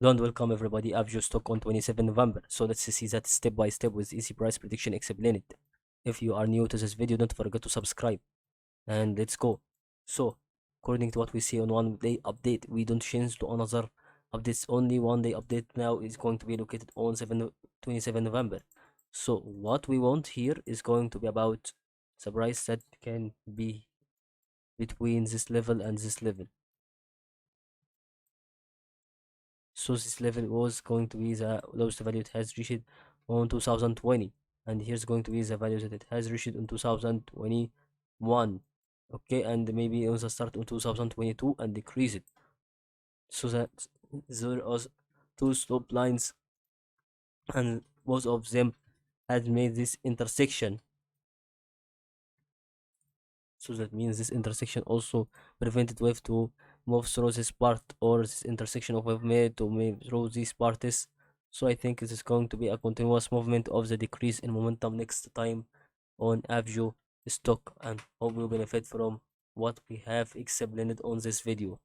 Don't welcome everybody. AVGO stock on 27 November. So let's see that step by step with easy price prediction explained. If you are new to this video, don't forget to subscribe and let's go. So according to what we see on 1 day update, we don't change to another updates. Only 1 day update now is going to be located on 27 November. So what we want here is going to be about the price that can be between this level and this level. So this level was going to be the lowest value it has reached on 2020, and here's going to be the value that it has reached in 2021. Okay, and maybe on the start in 2022 and decrease it. So that there was two slope lines, and both of them had made this intersection. So that means this intersection also prevented wave to move through this part, or this intersection of wave made to move through these parts. So I think it is going to be a continuous movement of the decrease in momentum next time on AVGO stock, and hope you benefit from what we have explained on this video.